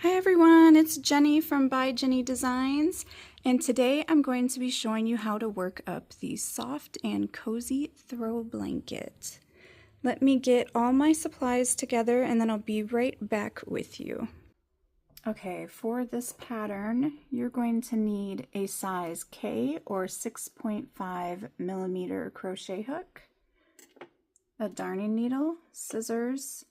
Hi everyone, it's Jenny from By Jenny Designs, and today I'm going to be showing you how to work up the soft and cozy throw blanket. Let me get all my supplies together and then I'll be right back with you. Okay, for this pattern, you're going to need a size K or 6.5 millimeter crochet hook, a darning needle, scissors,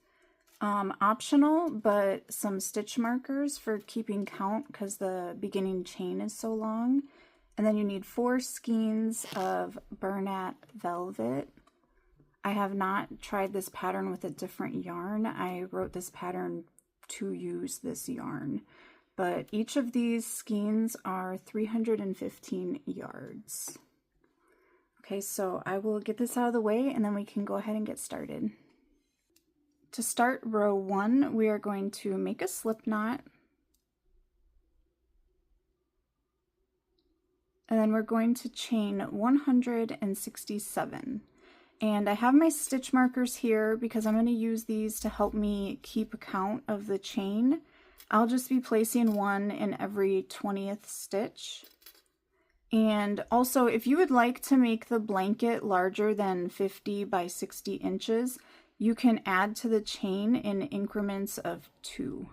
optional, but some stitch markers for keeping count because the beginning chain is so long. And then you need 4 skeins of Bernat velvet. I have not tried this pattern with a different yarn. I wrote this pattern to use this yarn, but each of these skeins are 315 yards. Okay, so I will get this out of the way and then we can go ahead and get started. To start row 1, we are going to make a slip knot, and then we're going to chain 167. And I have my stitch markers here because I'm going to use these to help me keep count of the chain. I'll just be placing one in every 20th stitch. And also, if you would like to make the blanket larger than 50 by 60 inches, you can add to the chain in increments of 2.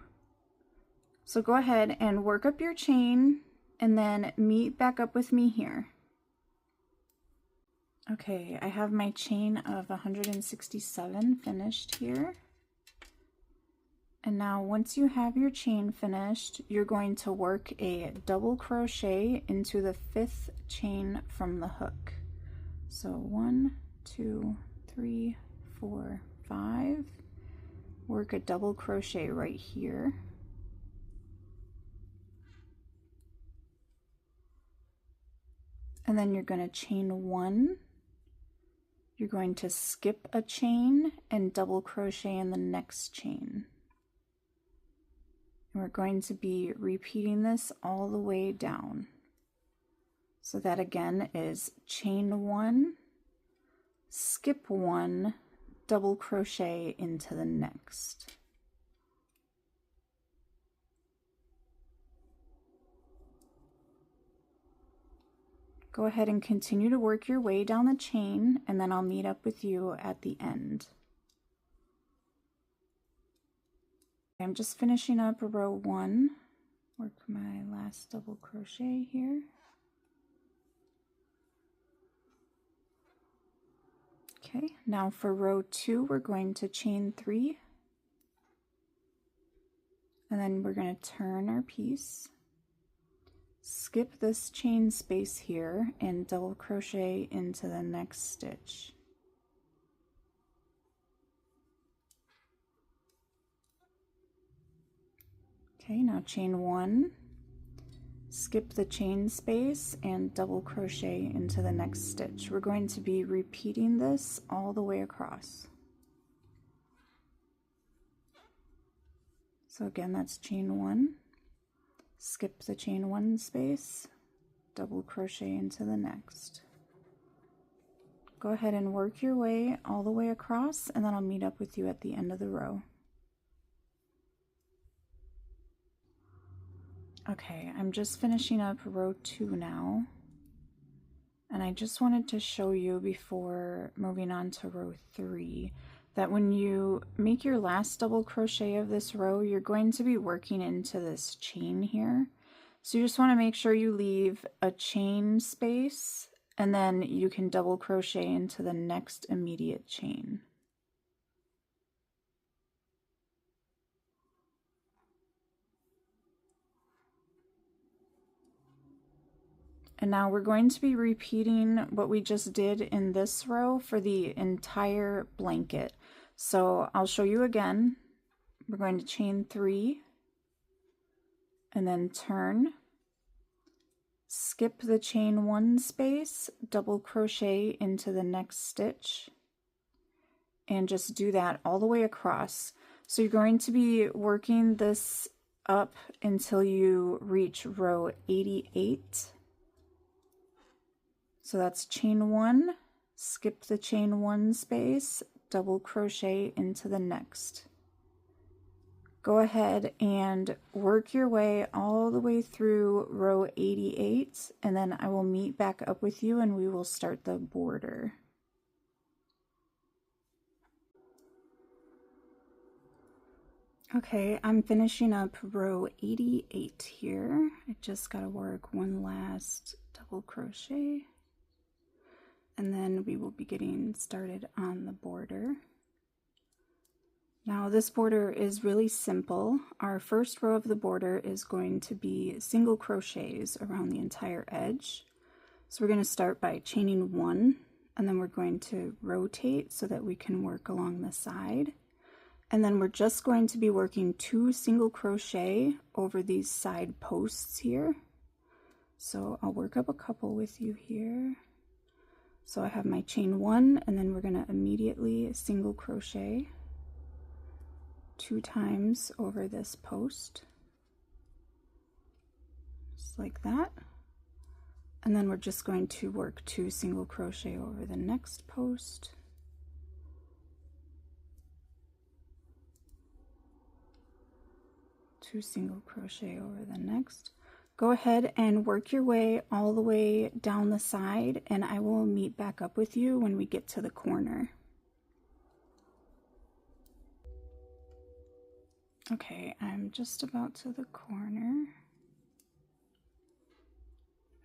So go ahead and work up your chain and then meet back up with me here. Okay, I have my chain of 167 finished here. And now once you have your chain finished, you're going to work a double crochet into the 5th chain from the hook. So 1, 2, 3, 4, 5, work a double crochet right here, and then you're going to chain 1, you're going to skip a chain and double crochet in the next chain, and we're going to be repeating this all the way down. So that again is chain 1, skip 1, double crochet into the next. Go ahead and continue to work your way down the chain, and then I'll meet up with you at the end. I'm just finishing up row 1, work my last double crochet here. Okay, now for row 2, we're going to chain 3, and then we're going to turn our piece, skip this chain space here, and double crochet into the next stitch. Okay, now chain 1, skip the chain space, and double crochet into the next stitch. We're going to be repeating this all the way across. So again, that's chain 1, skip the chain 1 space, double crochet into the next. Go ahead and work your way all the way across, and then I'll meet up with you at the end of the row. Okay, I'm just finishing up row 2 now, and I just wanted to show you before moving on to row 3 that when you make your last double crochet of this row, you're going to be working into this chain here. So you just want to make sure you leave a chain space, and then you can double crochet into the next immediate chain. And now we're going to be repeating what we just did in this row for the entire blanket. So I'll show you again. We're going to chain 3 and then turn, skip the chain 1 space, double crochet into the next stitch, and just do that all the way across. So you're going to be working this up until you reach row 88. So that's chain 1, skip the chain 1 space, double crochet into the next. go ahead and work your way all the way through row 88, and then I will meet back up with you and we will start the border. Okay, I'm finishing up row 88 here. I just got to work one last double crochet, and then we will be getting started on the border. Now this border is really simple. Our first row of the border is going to be single crochets around the entire edge. So we're going to start by chaining 1, and then we're going to rotate so that we can work along the side. And then we're just going to be working 2 single crochet over these side posts here. So I'll work up a couple with you here. So I have my chain 1, and then we're going to immediately single crochet 2 times over this post, just like that. And then we're just going to work 2 single crochet over the next post, 2 single crochet over the next. Go ahead and work your way all the way down the side, and I will meet back up with you when we get to the corner. Okay, I'm just about to the corner.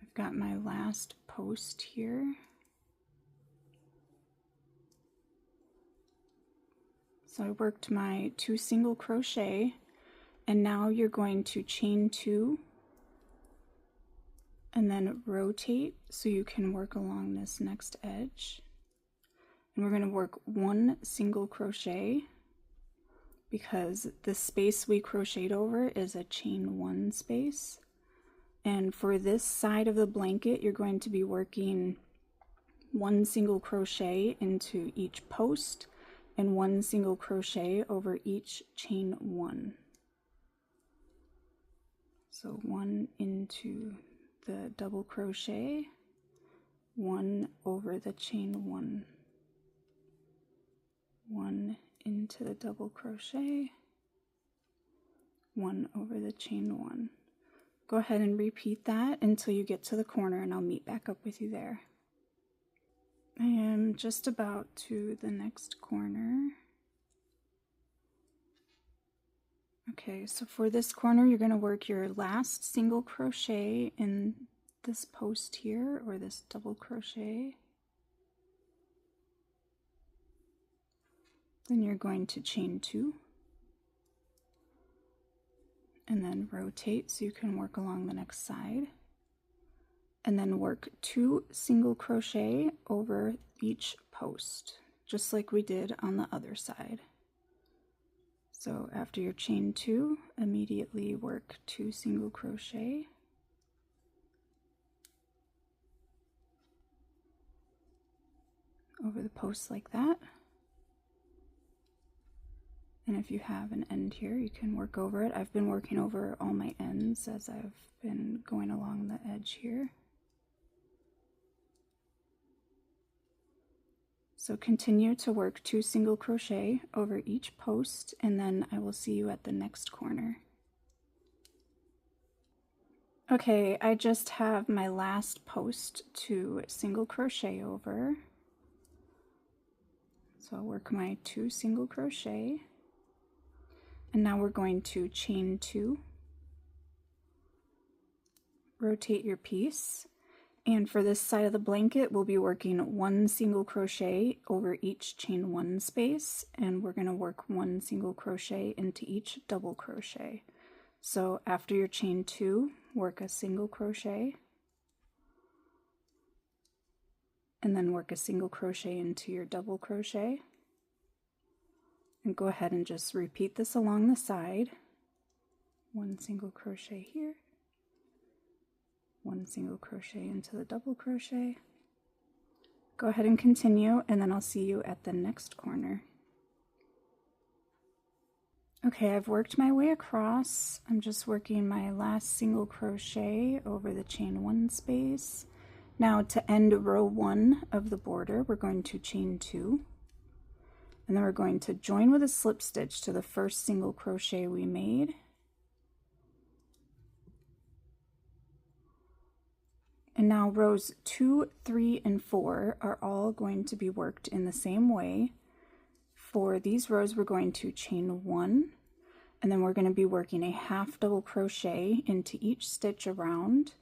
I've got my last post here. So I worked my 2 single crochet, and now you're going to chain 2 and then rotate so you can work along this next edge. And we're going to work 1 single crochet, because the space we crocheted over is a chain 1 space. And for this side of the blanket, you're going to be working 1 single crochet into each post and 1 single crochet over each chain 1. So 1 into the double crochet, 1 over the chain 1, 1 into the double crochet, 1 over the chain 1. Go ahead and repeat that until you get to the corner, and I'll meet back up with you there. I am just about to the next corner. Okay, so for this corner, you're going to work your last single crochet in this post here, or this double crochet. Then you're going to chain 2 and then rotate so you can work along the next side, and then work 2 single crochet over each post, just like we did on the other side. So after your chain 2, immediately work 2 single crochet over the post like that. And if you have an end here, you can work over it. I've been working over all my ends as I've been going along the edge here. So continue to work 2 single crochet over each post, and then I will see you at the next corner. Okay, I just have my last post to single crochet over. So I'll work my 2 single crochet. And now we're going to chain 2, rotate your piece, and for this side of the blanket we'll be working 1 single crochet over each chain 1 space, and we're going to work 1 single crochet into each double crochet. So after your chain 2, work a single crochet, and then work a single crochet into your double crochet. And go ahead and just repeat this along the side. 1 single crochet here, 1 single crochet into the double crochet. Go ahead and continue, and then I'll see you at the next corner. Okay, I've worked my way across. I'm just working my last single crochet over the chain 1 space. Now to end row 1 of the border, we're going to chain 2. And then we're going to join with a slip stitch to the first single crochet we made. And now rows 2, 3, and 4 are all going to be worked in the same way. For these rows, we're going to chain 1, and then we're going to be working a half double crochet into each stitch around.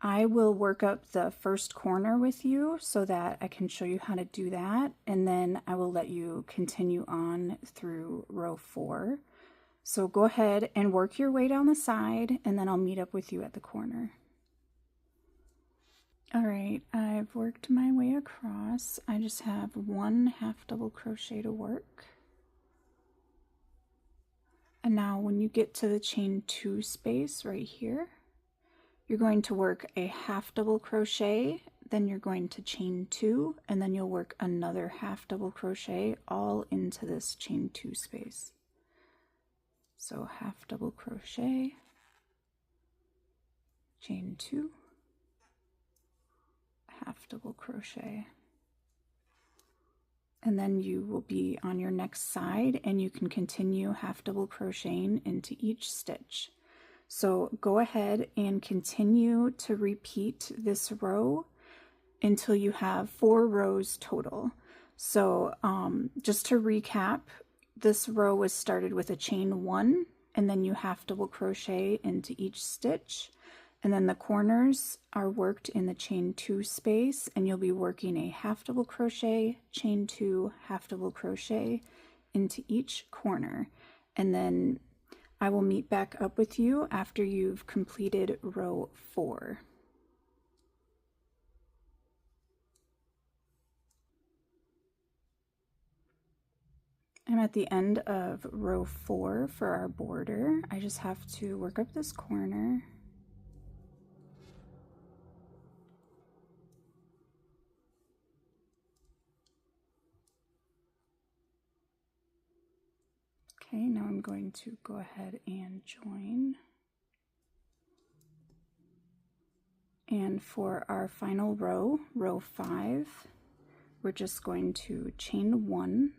I will work up the first corner with you so that I can show you how to do that, and then I will let you continue on through row 4. So go ahead and work your way down the side, and then I'll meet up with you at the corner. Alright, I've worked my way across. I just have 1 half double crochet to work. And now when you get to the chain 2 space right here, you're going to work a half double crochet, then you're going to chain 2, and then you'll work another half double crochet all into this chain 2 space. So half double crochet, chain 2, half double crochet, and then you will be on your next side, and you can continue half double crocheting into each stitch. So go ahead and continue to repeat this row until you have 4 rows total. So just to recap, this row was started with a chain 1, and then you half double crochet into each stitch. And then the corners are worked in the chain 2 space, and you'll be working a half double crochet, chain 2, half double crochet into each corner. And then I will meet back up with you after you've completed row 4. I'm at the end of row 4 for our border. I just have to work up this corner. Okay, now I'm going to go ahead and join. And for our final row, row 5, we're just going to chain 1.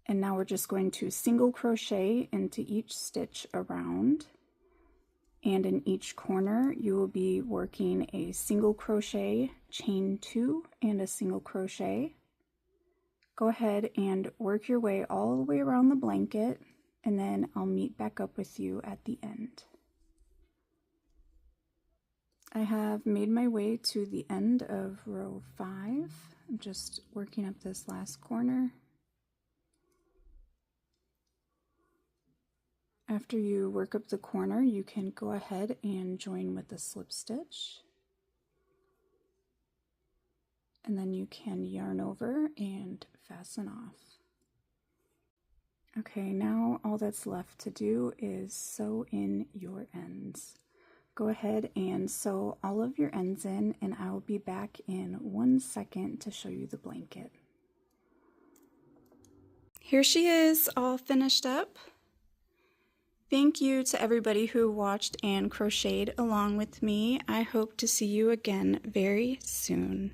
And now we're just going to single crochet into each stitch around. And in each corner, you will be working a single crochet, chain 2, and a single crochet. Go ahead and work your way all the way around the blanket, and then I'll meet back up with you at the end. I have made my way to the end of row 5. I'm just working up this last corner. After you work up the corner, you can go ahead and join with the slip stitch. And then you can yarn over and fasten off. Okay, now all that's left to do is sew in your ends. Go ahead and sew all of your ends in, and I will be back in 1 second to show you the blanket. Here she is, all finished up. Thank you to everybody who watched and crocheted along with me. I hope to see you again very soon.